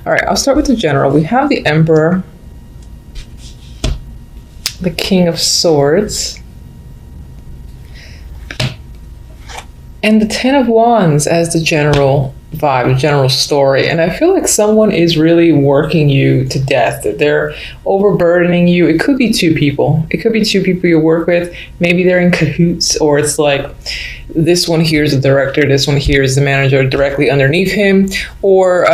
All right, I'll start with the general. We have the Emperor, the King of Swords, and the Ten of Wands as the general vibe, the general story. And I feel like someone is really working you to death. They're overburdening you. It could be two people. It could be two people you work with. Maybe they're in cahoots, or it's like this one here is the director, this one here is the manager directly underneath him, or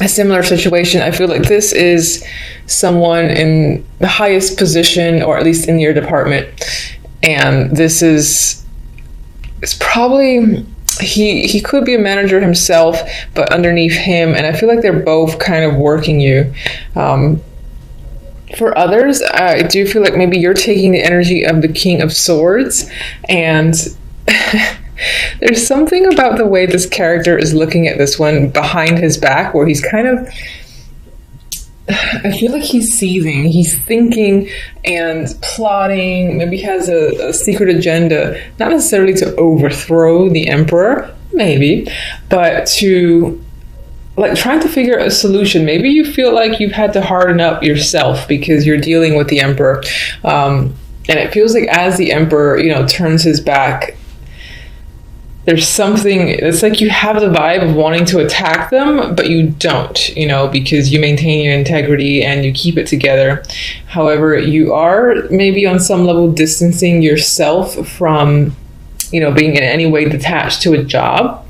a similar situation. I feel like this is someone in the highest position, or at least in your department, and this is, it's probably, he could be a manager himself, but underneath him, and I feel like they're both kind of working you. For others, I do feel like maybe you're taking the energy of the King of Swords, and there's something about the way this character is looking at this one behind his back, where he's kind of, I feel like he's seething, he's thinking and plotting, maybe has a secret agenda, not necessarily to overthrow the Emperor, maybe, but to like trying to figure out a solution. Maybe you feel like you've had to harden up yourself because you're dealing with the Emperor. And it feels like as the Emperor, you know, turns his back, there's something, it's like you have the vibe of wanting to attack them, but you don't, you know, because you maintain your integrity and you keep it together. However, you are maybe on some level distancing yourself from, you know, being in any way detached to a job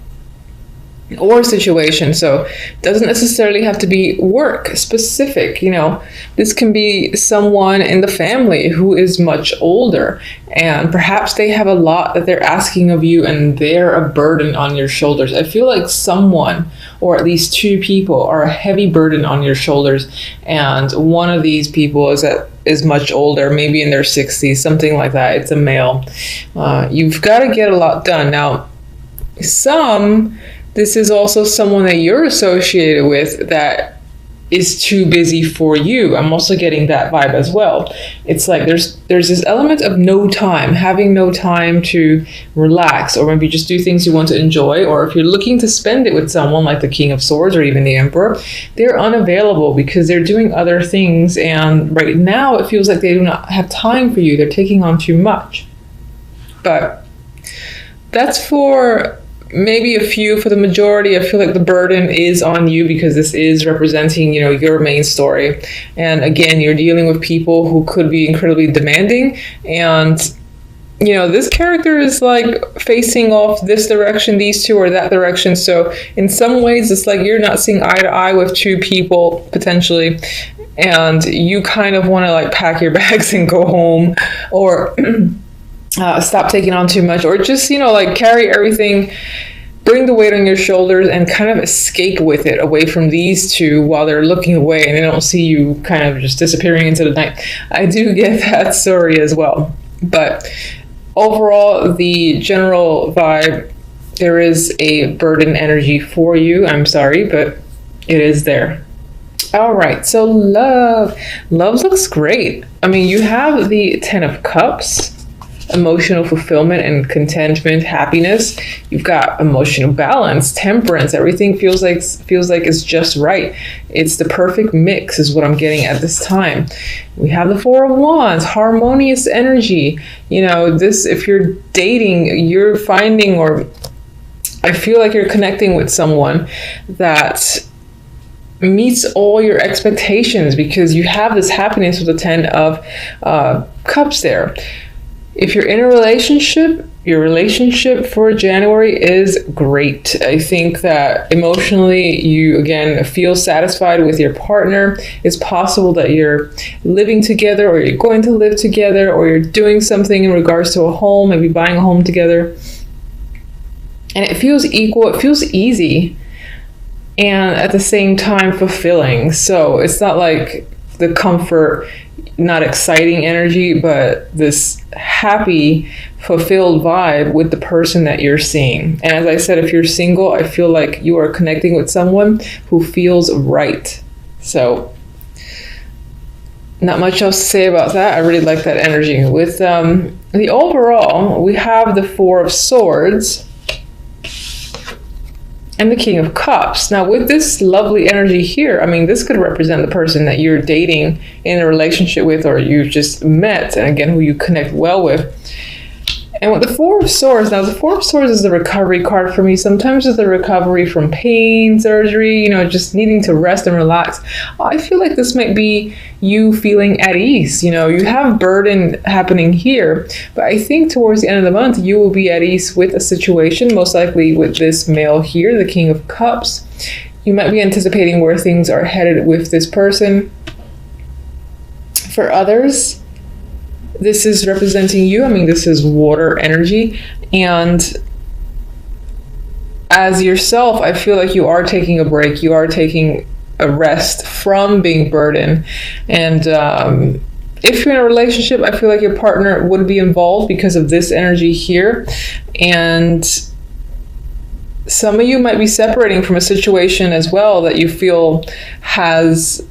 or situation. So it doesn't necessarily have to be work specific, you know. This can be someone in the family who is much older, and perhaps they have a lot that they're asking of you and they're a burden on your shoulders. I feel like someone, or at least two people, are a heavy burden on your shoulders, and one of these people is much older, maybe in their 60s, something like that. It's a male. You've got to get a lot done. Now, this is also someone that you're associated with that is too busy for you. I'm also getting that vibe as well. It's like there's this element of no time, having no time to relax, or maybe just do things you want to enjoy. Or if you're looking to spend it with someone like the King of Swords or even the Emperor, they're unavailable because they're doing other things. And right now it feels like they do not have time for you. They're taking on too much. But that's for maybe a few. For the majority, I feel like the burden is on you because this is representing, you know, your main story. And again, you're dealing with people who could be incredibly demanding, and you know, this character is like facing off this direction, these two, or that direction. So in some ways it's like you're not seeing eye to eye with two people potentially, and you kind of want to like pack your bags and go home, or stop taking on too much, or just, you know, like carry everything, bring the weight on your shoulders and kind of escape with it away from these two while they're looking away and they don't see you kind of just disappearing into the night. I do get that story as well. But overall, the general vibe, there is a burden energy for you. I'm sorry, but it is there. All right, so love looks great. I mean, you have the Ten of Cups, emotional fulfillment and contentment, happiness. You've got emotional balance, temperance. Everything feels like it's just right. It's the perfect mix is what I'm getting at this time. We have the Four of Wands, harmonious energy. You know, this, if you're dating, you're finding, or I feel like you're connecting with someone that meets all your expectations because you have this happiness with the Ten of Cups there. If you're in a relationship, your relationship for January is great. I think that emotionally you, again, feel satisfied with your partner. It's possible that you're living together, or you're going to live together, or you're doing something in regards to a home, maybe buying a home together. And it feels equal, it feels easy, and at the same time fulfilling. So it's not like the comfort, not exciting energy, but this happy, fulfilled vibe with the person that you're seeing. And as I said, if you're single, I feel like you are connecting with someone who feels right. So not much else to say about that. I really like that energy. With the overall, we have the Four of Swords and the King of Cups. Now, with this lovely energy here, I mean, this could represent the person that you're dating, in a relationship with, or you've just met, and again, who you connect well with. And with the Four of Swords, now the Four of Swords is the recovery card for me. Sometimes it's the recovery from pain, surgery, you know, just needing to rest and relax. I feel like this might be you feeling at ease. You know, you have burden happening here, but I think towards the end of the month, you will be at ease with a situation, most likely with this male here, the King of Cups. You might be anticipating where things are headed with this person. For others, this is representing you. I mean, this is water energy. And as yourself, I feel like you are taking a break. You are taking a rest from being burdened. And if you're in a relationship, I feel like your partner would be involved because of this energy here. And some of you might be separating from a situation as well that you feel has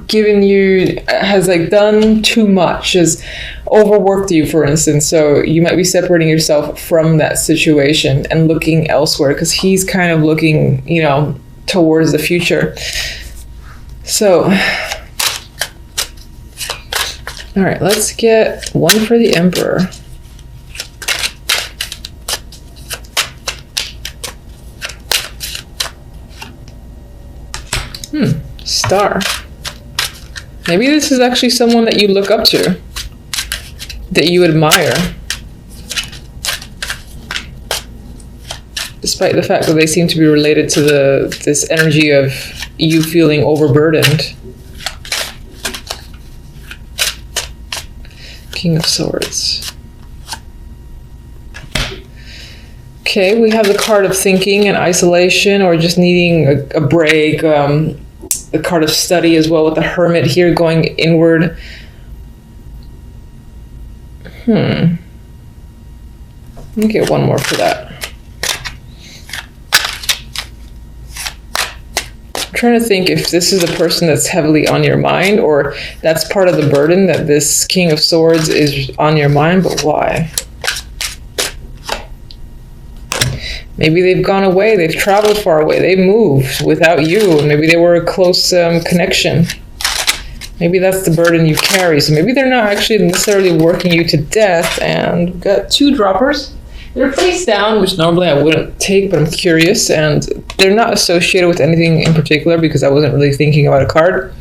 given you, has like done too much, has overworked you, for instance. So you might be separating yourself from that situation and looking elsewhere, because he's kind of looking, you know, towards the future. So, all right, let's get one for the Emperor. Star. Maybe this is actually someone that you look up to, that you admire, despite the fact that they seem to be related to this energy of you feeling overburdened. King of Swords. Okay, we have the card of thinking and isolation, or just needing a break. The card of study as well, with the Hermit here going inward. Let me get one more for that. I'm trying to think if this is a person that's heavily on your mind, or that's part of the burden, that this King of Swords is on your mind, but why? Maybe they've gone away, they've traveled far away, they've moved without you, maybe they were a close connection. Maybe that's the burden you carry. So maybe they're not actually necessarily working you to death. And we've got two droppers. They're face down, which normally I wouldn't take, but I'm curious. And they're not associated with anything in particular, because I wasn't really thinking about a card.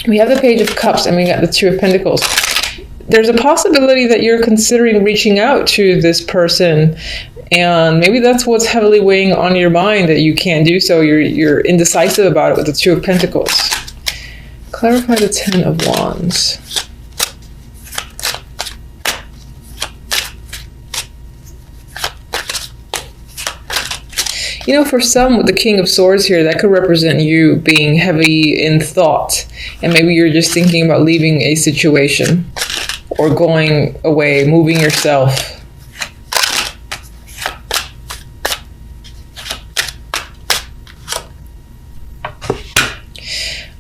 We have the Page of Cups, and we got the Two of Pentacles. There's a possibility that you're considering reaching out to this person, and maybe that's what's heavily weighing on your mind, that you can't do so. You're indecisive about it with the Two of Pentacles. Clarify the Ten of Wands. You know, for some with the King of Swords here, that could represent you being heavy in thought, and maybe you're just thinking about leaving a situation or going away, moving yourself.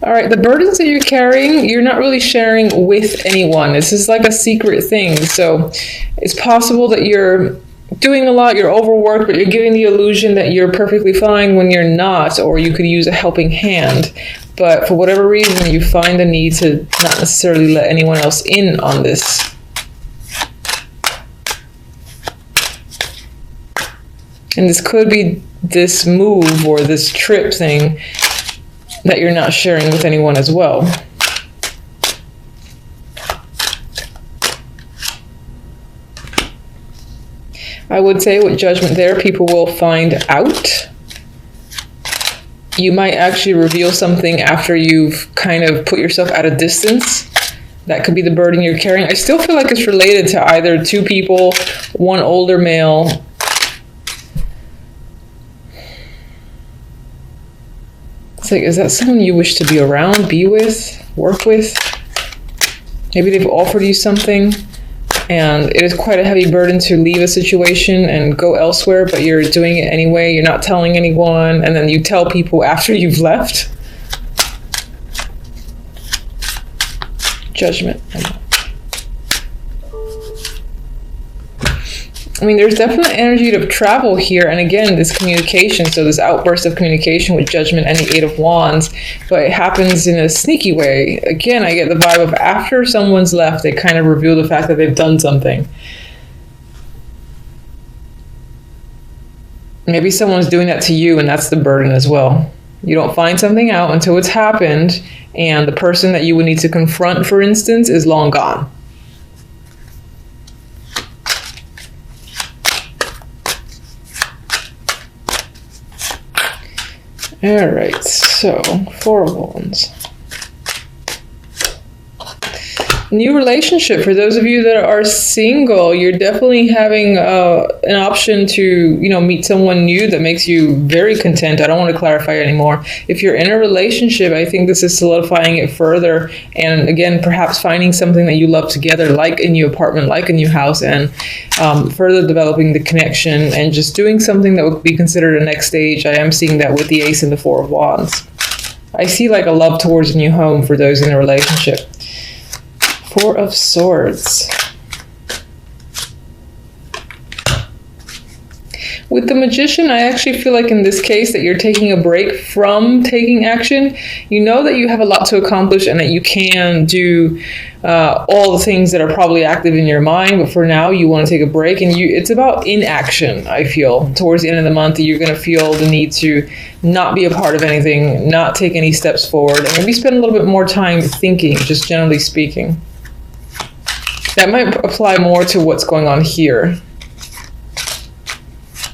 All right, the burdens that you're carrying, you're not really sharing with anyone. This is like a secret thing. So it's possible that you're doing a lot, you're overworked, but you're giving the illusion that you're perfectly fine when you're not, or you could use a helping hand. But for whatever reason, you find the need to not necessarily let anyone else in on this. And this could be this move or this trip thing that you're not sharing with anyone as well. I would say with Judgment there, people will find out. You might actually reveal something after you've kind of put yourself at a distance. That could be the burden you're carrying. I still feel like it's related to either two people, one older male. It's like, is that someone you wish to be around, be with, work with? Maybe they've offered you something, and it is quite a heavy burden to leave a situation and go elsewhere, but you're doing it anyway. You're not telling anyone, and then you tell people after you've left. Judgment. I mean, there's definitely energy of travel here. And again, this communication, so this outburst of communication with Judgment and the Eight of Wands, but it happens in a sneaky way. Again, I get the vibe of after someone's left, they kind of reveal the fact that they've done something. Maybe someone's doing that to you, and that's the burden as well. You don't find something out until it's happened, and the person that you would need to confront, for instance, is long gone. All right, so 4 of Wands. New relationship. For those of you that are single, you're definitely having an option to, meet someone new that makes you very content. I don't want to clarify anymore. If you're in a relationship, I think this is solidifying it further. And again, perhaps finding something that you love together, like a new apartment, like a new house, and further developing the connection and just doing something that would be considered a next stage. I am seeing that with the Ace and the 4 of Wands. I see like a love towards a new home for those in a relationship. 4 of Swords. With the Magician, I actually feel like in this case that you're taking a break from taking action. You know that you have a lot to accomplish and that you can do all the things that are probably active in your mind, but for now you want to take a break, and it's about inaction. I feel towards the end of the month you're going to feel the need to not be a part of anything, not take any steps forward, and maybe spend a little bit more time thinking, just generally speaking. That might apply more to what's going on here.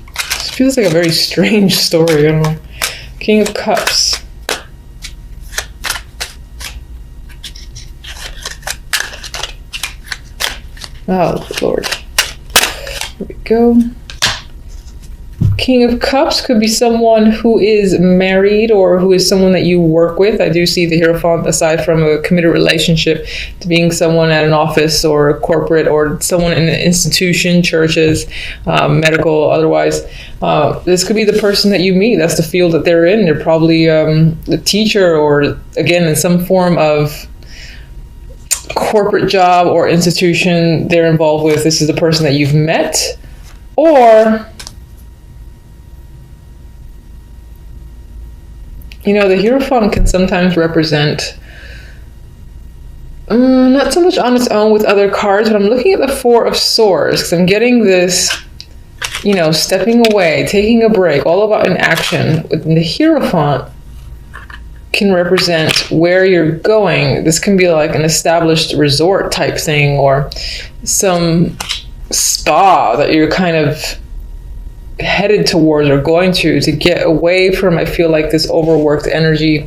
This feels like a very strange story. I don't know. King of Cups. Oh, Lord. Here we go. King of Cups could be someone who is married or who is someone that you work with. I do see the Hierophant, aside from a committed relationship, to being someone at an office or corporate or someone in an institution, churches, medical, otherwise. This could be the person that you meet. That's the field that they're in. They're probably a teacher or, again, in some form of corporate job or institution they're involved with. This is the person that you've met, or the Hierophant can sometimes represent not so much on its own with other cards, but I'm looking at the 4 of Swords because I'm getting this, stepping away, taking a break, all about inaction. The Hierophant can represent where you're going. This can be like an established resort type thing or some spa that you're kind of headed towards or going to get away from, I feel like, this overworked energy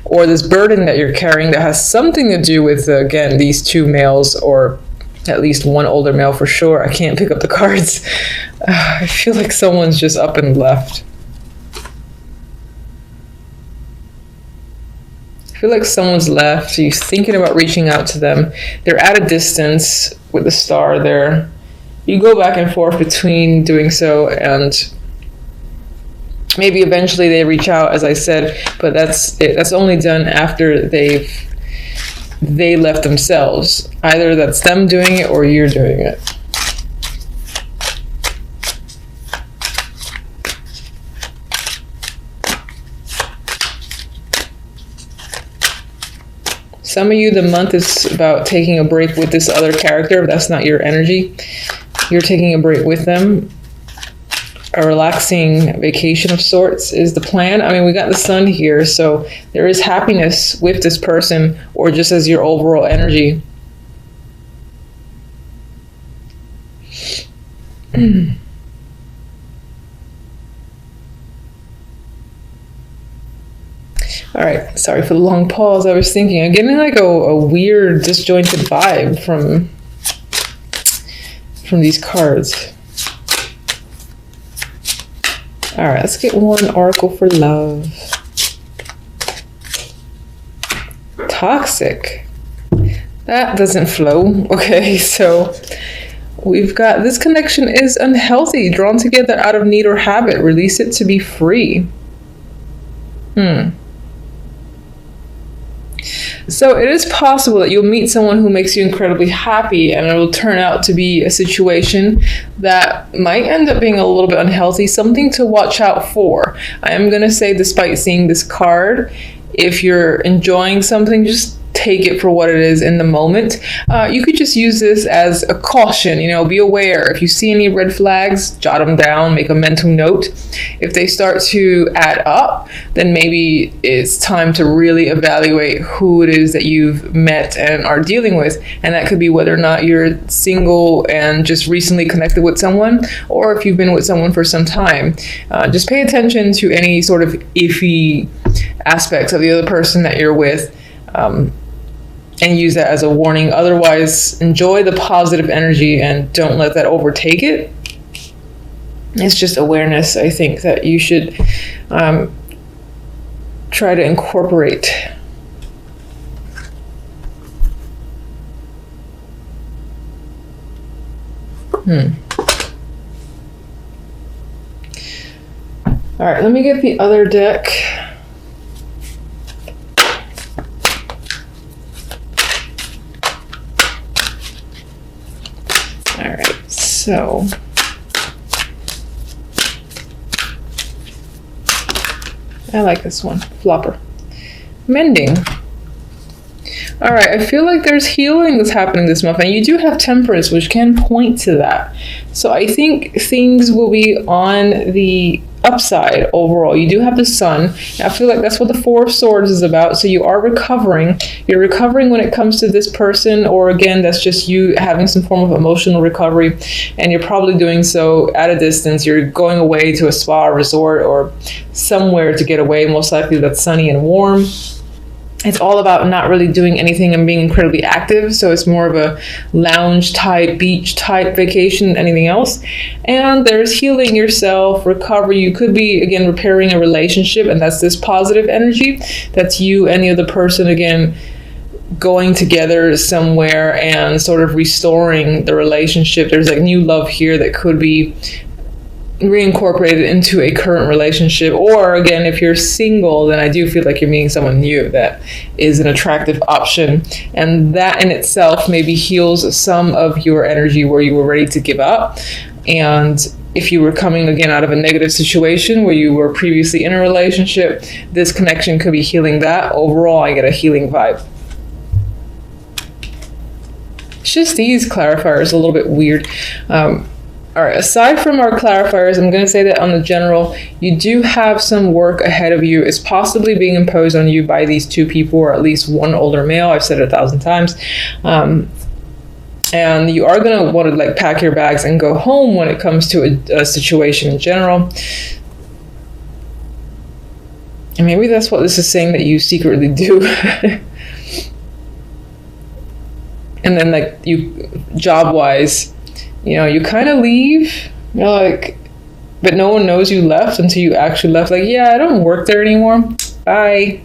or this burden that you're carrying that has something to do with, again, these 2 males or at least one older male for sure. I can't pick up the cards. I feel like someone's just up and left. I feel like someone's left. You're thinking about reaching out to them. They're at a distance with the star there. You go back and forth between doing so, and maybe eventually they reach out, as I said, but that's only done after they left themselves. Either that's them doing it or you're doing it. Some of you, the month is about taking a break with this other character, but that's not your energy. You're taking a break with them. A relaxing vacation of sorts is the plan. I mean, we got the Sun here, so there is happiness with this person or just as your overall energy. All right, sorry for the long pause. I was thinking, I'm getting like a weird disjointed vibe from these cards. All right, let's get one oracle for love. Toxic. That doesn't flow. Okay, so we've got this connection is unhealthy, drawn together out of need or habit. Release it to be free. So it is possible that you'll meet someone who makes you incredibly happy, and it will turn out to be a situation that might end up being a little bit unhealthy, something to watch out for. I am going to say, despite seeing this card, if you're enjoying something, just take it for what it is in the moment. You could just use this as a caution, be aware. If you see any red flags, jot them down, make a mental note. If they start to add up, then maybe it's time to really evaluate who it is that you've met and are dealing with. And that could be whether or not you're single and just recently connected with someone, or if you've been with someone for some time. Just pay attention to any sort of iffy aspects of the other person that you're with. And use that as a warning. Otherwise, enjoy the positive energy and don't let that overtake it. It's just awareness, I think, that you should try to incorporate. All right, let me get the other deck. So, I like this one, Flopper. Mending. All right, I feel like there's healing that's happening this month, and you do have Temperance, which can point to that. So I think things will be on the upside overall. You do have the Sun. I feel like that's what the Four of Swords is about. So you are recovering. You're recovering when it comes to this person, or again, that's just you having some form of emotional recovery, and you're probably doing so at a distance. You're going away to a spa, resort, or somewhere to get away. Most likely that's sunny and warm. It's all about not really doing anything and being incredibly active. So it's more of a lounge type, beach type vacation than anything else. And there's healing yourself, recovery. You could be, again, repairing a relationship, and that's this positive energy. That's you and the other person, again, going together somewhere and sort of restoring the relationship. There's like new love here that could be reincorporated into a current relationship. Or again, if you're single, then I do feel like you're meeting someone new that is an attractive option, and that in itself maybe heals some of your energy where you were ready to give up. And if you were coming again out of a negative situation where you were previously in a relationship, this connection could be healing that. Overall, I get a healing vibe. It's just these clarifiers a little bit weird. All right, aside from our clarifiers, I'm going to say that on the general, you do have some work ahead of you. It's possibly being imposed on you by these two people, or at least one older male. I've said it 1,000 times. And you are going to want to like pack your bags and go home when it comes to a situation in general. And maybe that's what this is saying that you secretly do. And then like you, job-wise, you kind of leave, you're like, but no one knows you left until you actually left. Like, yeah, I don't work there anymore. Bye.